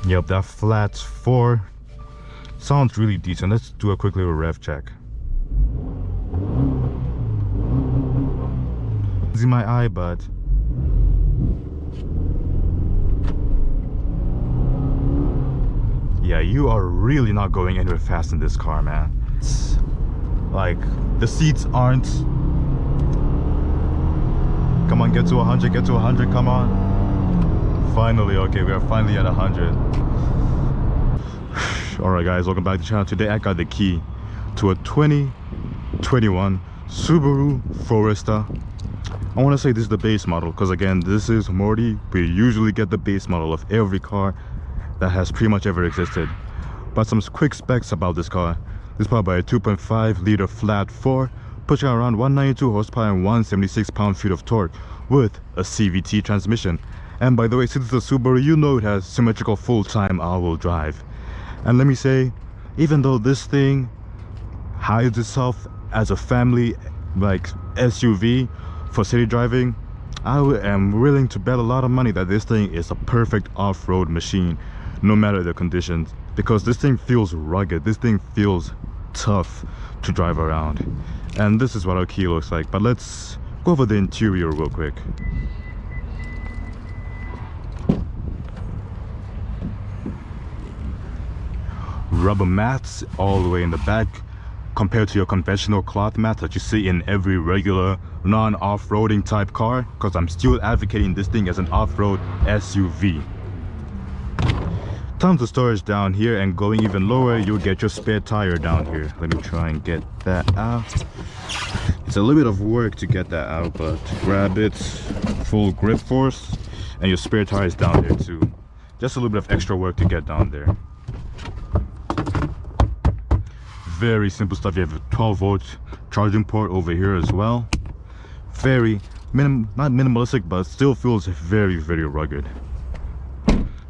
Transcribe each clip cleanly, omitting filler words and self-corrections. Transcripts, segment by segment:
Yep, that flat 4 sounds really decent. Let's do a quick little rev check. It's in my eye, but yeah, you are really not going anywhere fast in this car, man. It's like the seats aren't. Come on, get to 100, get to 100, come on. Finally, okay, we are finally at 100. Alright guys, welcome back to the channel. Today I got the key to a 2021 Subaru Forester. I want to say this is the base model because again, this is Morty. We usually get the base model of every car that has pretty much ever existed. But some quick specs about this car. This is powered by a 2.5 liter flat 4, pushing around 192 horsepower and 176 pound-feet of torque with a CVT transmission. And by the way, since it's a Subaru, you know it has symmetrical full-time all-wheel drive. And let me say, even though this thing hides itself as a family like SUV for city driving, I am willing to bet a lot of money that this thing is a perfect off-road machine, no matter the conditions, because this thing feels rugged. This thing feels tough to drive around. And this is what our key looks like. But let's go over the interior real quick. Rubber mats all the way in the back compared to your conventional cloth mats that you see in every regular non-off-roading type car, because I'm still advocating this thing as an off-road SUV. Tons of storage down here, and going even lower you'll get your spare tire down here. Let me try and get that out. It's a little bit of work to get that out, but grab it, full grip force, and your spare tire is down there too. Just a little bit of extra work to get down there. Very simple stuff. You have a 12-volt charging port over here as well. Very not minimalistic, but still feels very, very rugged.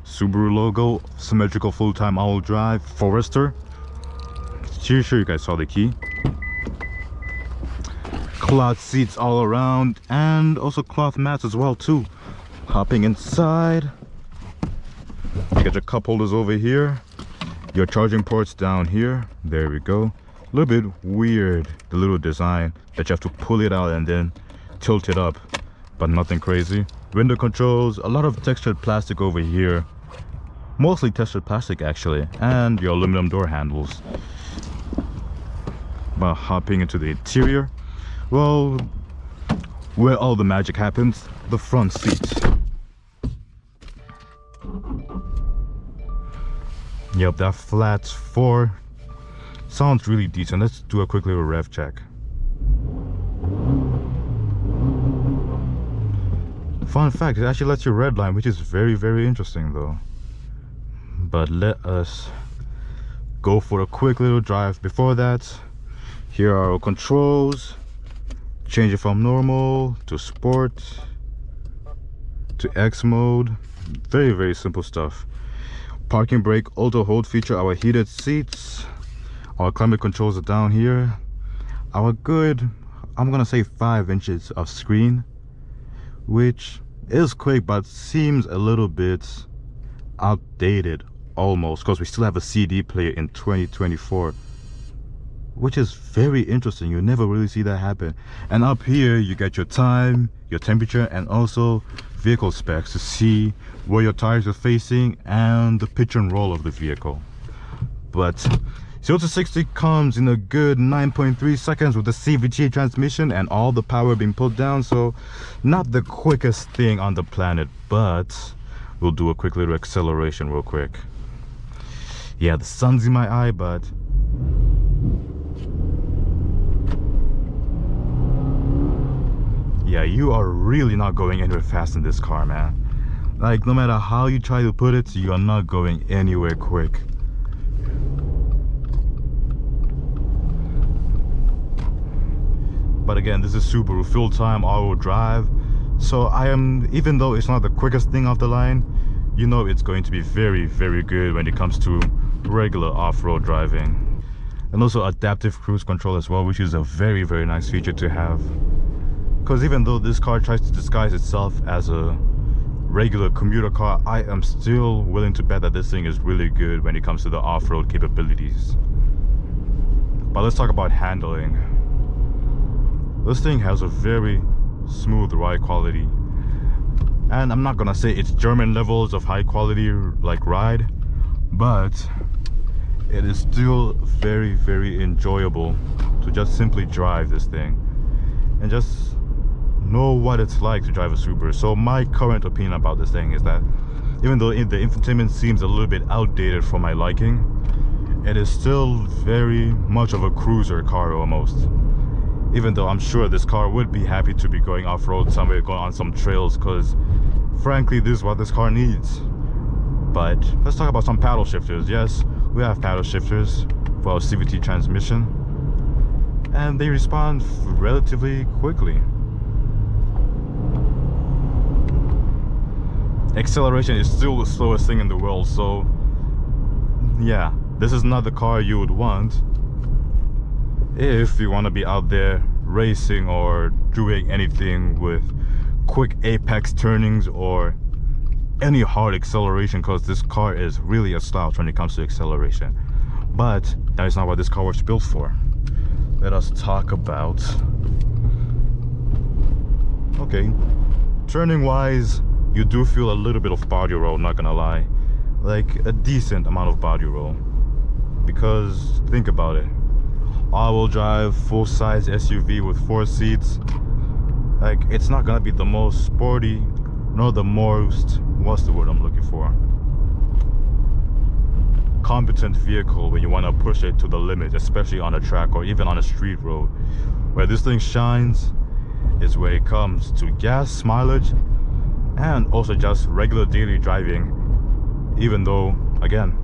Subaru logo, symmetrical full-time all-wheel drive, Forester. Sure you guys saw the key. Cloth seats all around, and also cloth mats as well too. Hopping inside, you got your cup holders over here. Your charging ports down here. There we go. A little bit weird, the little design that you have to pull it out and then tilt it up, but nothing crazy. Window controls, a lot of textured plastic over here, mostly textured plastic actually, and your aluminum door handles. But hopping into the interior, well, where all the magic happens, the front seats. Yep, that flat 4 sounds really decent. Let's do a quick little rev check. Fun fact, it actually lets you redline, which is very, very interesting though. But let us go for a quick little drive. Before that, here are our controls. Change it from normal to sport to X mode. Very, very simple stuff. Parking brake auto hold feature, our heated seats, our climate controls are down here, our good, I'm gonna say 5 inches of screen, which is quick but seems a little bit outdated almost, because we still have a CD player in 2024, which is very interesting. You never really see that happen. And up here you get your time, your temperature, and also vehicle specs to see where your tires are facing and the pitch and roll of the vehicle. But 0 to 60 comes in a good 9.3 seconds with the CVT transmission and all the power being pulled down. So not the quickest thing on the planet, but we'll do a quick little acceleration real quick. Yeah, the sun's in my eye, but yeah, you are really not going anywhere fast in this car, man. Like, no matter how you try to put it, you are not going anywhere quick. But again, this is Subaru full-time all-wheel drive, so even though it's not the quickest thing off the line, you know it's going to be very, very good when it comes to regular off-road driving. And also adaptive cruise control as well, which is a very, very nice feature to have. Because even though this car tries to disguise itself as a regular commuter car, I am still willing to bet that this thing is really good when it comes to the off-road capabilities. But let's talk about handling. This thing has a very smooth ride quality, and I'm not gonna say it's German levels of high quality like ride, but it is still very, very enjoyable to just simply drive this thing and just know what it's like to drive a Subaru. So my current opinion about this thing is that even though the infotainment seems a little bit outdated for my liking, it is still very much of a cruiser car almost. Even though I'm sure this car would be happy to be going off-road somewhere, going on some trails, because frankly this is what this car needs. But let's talk about some paddle shifters. Yes, we have paddle shifters for our CVT transmission, and they respond relatively quickly. Acceleration is still the slowest thing in the world, so yeah, this is not the car you would want if you want to be out there racing or doing anything with quick apex turnings or any hard acceleration, because this car is really a slouch when it comes to acceleration. But that is not what this car was built for. Let us talk about, okay, turning wise, you do feel a little bit of body roll, not gonna lie, like a decent amount of body roll, because think about it, all-wheel drive, full-size SUV with 4 seats, like it's not gonna be the most sporty nor the most, what's the word I'm looking for, competent vehicle when you want to push it to the limit, especially on a track or even on a street road. Where this thing shines is where it comes to gas mileage and also just regular daily driving, even though again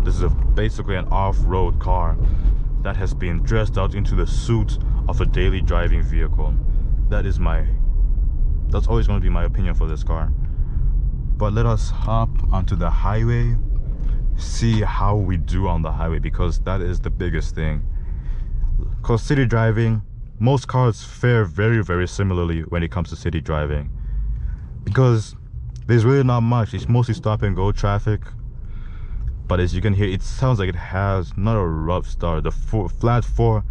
this is basically an off-road car that has been dressed out into the suit of a daily driving vehicle. That's always going to be my opinion for this car. But let us hop onto the highway, see how we do on the highway, because that is the biggest thing. Because city driving, most cars fare very, very similarly when it comes to city driving, because there's really not much. It's mostly stop and go traffic. But as you can hear, it sounds like it has not a rough start. The flat 4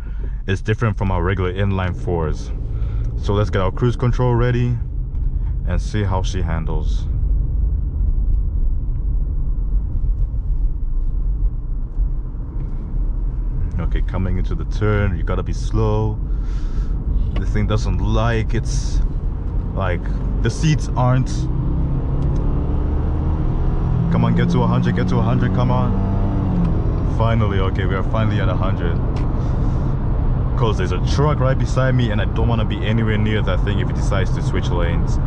is different from our regular inline 4s. So let's get our cruise control ready and see how she handles. Okay, coming into the turn, you gotta be slow. This thing doesn't like, it's like the seats aren't. Come on, get to 100, get to 100, come on. Finally, okay, we are finally at 100. Because there's a truck right beside me and I don't want to be anywhere near that thing if it decides to switch lanes.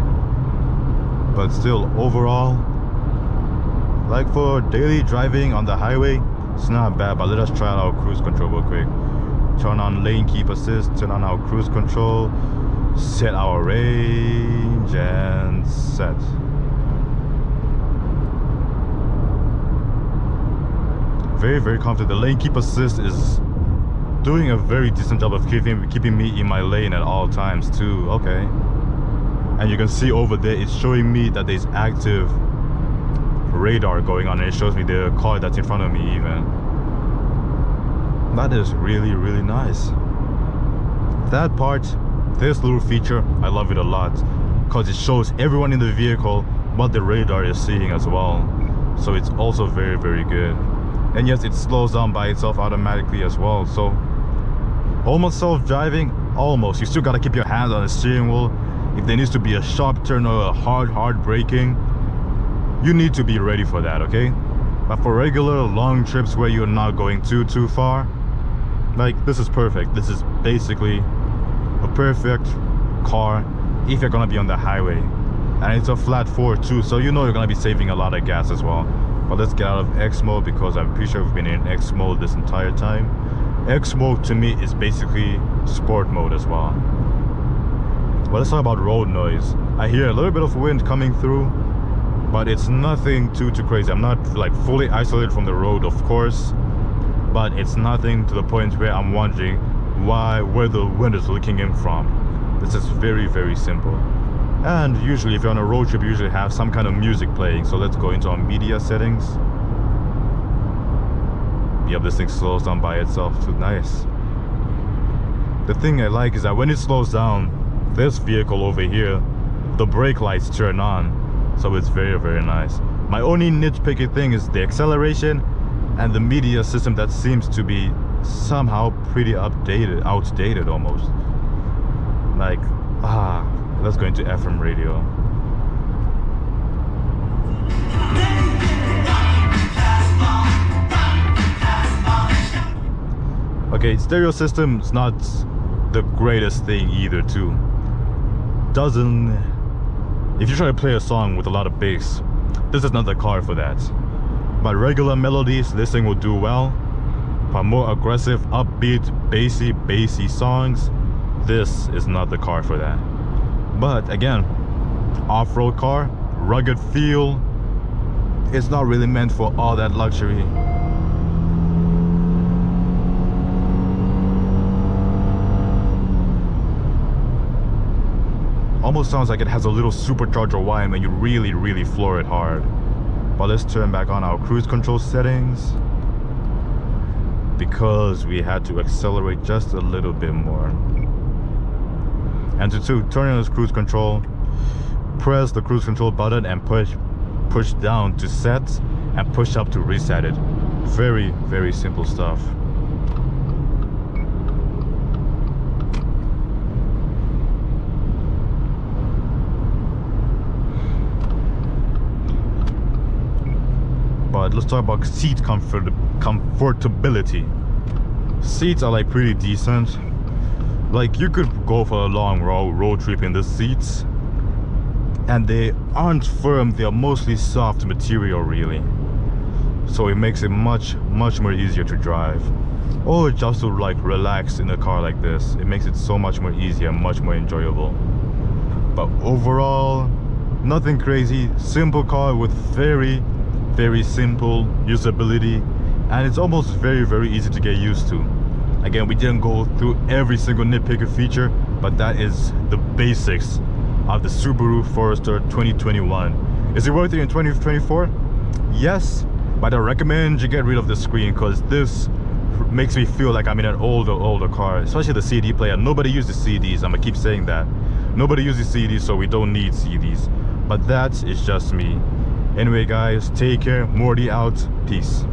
But still, overall, like for daily driving on the highway, it's not bad. But let us try out our cruise control real quick. Turn on lane keep assist, turn on our cruise control, set our range, and set. Very, very confident. The lane keep assist is doing a very decent job of keeping me in my lane at all times too. Okay, and you can see over there it's showing me that there's active radar going on, and it shows me the car that's in front of me even. That is really, really nice. That part, this little feature, I love it a lot, because it shows everyone in the vehicle what the radar is seeing as well. So it's also very, very good. And yes, it slows down by itself automatically as well. So almost self-driving, almost. You still got to keep your hands on the steering wheel. If there needs to be a sharp turn or a hard braking, you need to be ready for that, okay? But for regular long trips where you're not going too far, like this is perfect. This is basically a perfect car if you're gonna be on the highway. And it's a flat 4 too, so you know you're gonna be saving a lot of gas as well. But let's get out of X mode, because I'm pretty sure we've been in X mode this entire time. X mode to me is basically sport mode as well. But let's talk about road noise. I hear a little bit of wind coming through, but it's nothing too crazy. I'm not like fully isolated from the road, of course, but it's nothing to the point where I'm wondering where the wind is looking in from. This is very, very simple. And usually if you're on a road trip, you usually have some kind of music playing. So let's go into our media settings. Yep, this thing slows down by itself too. Nice. The thing I like is that when it slows down, this vehicle over here, the brake lights turn on. So it's very, very nice. My only nitpicky thing is the acceleration and the media system that seems to be somehow pretty outdated almost. Like, let's go into FM radio. Okay, stereo system is not the greatest thing either too. If you try to play a song with a lot of bass, this is not the car for that. But regular melodies, this thing will do well. But more aggressive, upbeat, bassy songs, this is not the car for that. But again, off-road car, rugged feel, it's not really meant for all that luxury. Almost sounds like it has a little supercharger whine when you really floor it hard. But let's turn back on our cruise control settings, because we had to accelerate just a little bit more. And to turn on this cruise control, press the cruise control button and push down to set and push up to reset it. Very, very simple stuff. But let's talk about seat comfortability. Seats are like pretty decent. Like you could go for a long road trip in the seats, and they aren't firm, they are mostly soft material really. So it makes it much more easier to drive. Or just to like relax in a car like this. It makes it so much more easier, much more enjoyable. But overall, nothing crazy. Simple car with very simple usability, and it's almost very easy to get used to. Again, we didn't go through every single nitpicker feature, but that is the basics of the Subaru Forester 2021. Is it worth it in 2024? Yes, but I recommend you get rid of the screen, because this makes me feel like I'm in an older car, especially the CD player. Nobody uses CDs. I'm gonna keep saying that. Nobody uses CDs, so we don't need CDs. But that is just me. Anyway guys, take care. Morty out. Peace.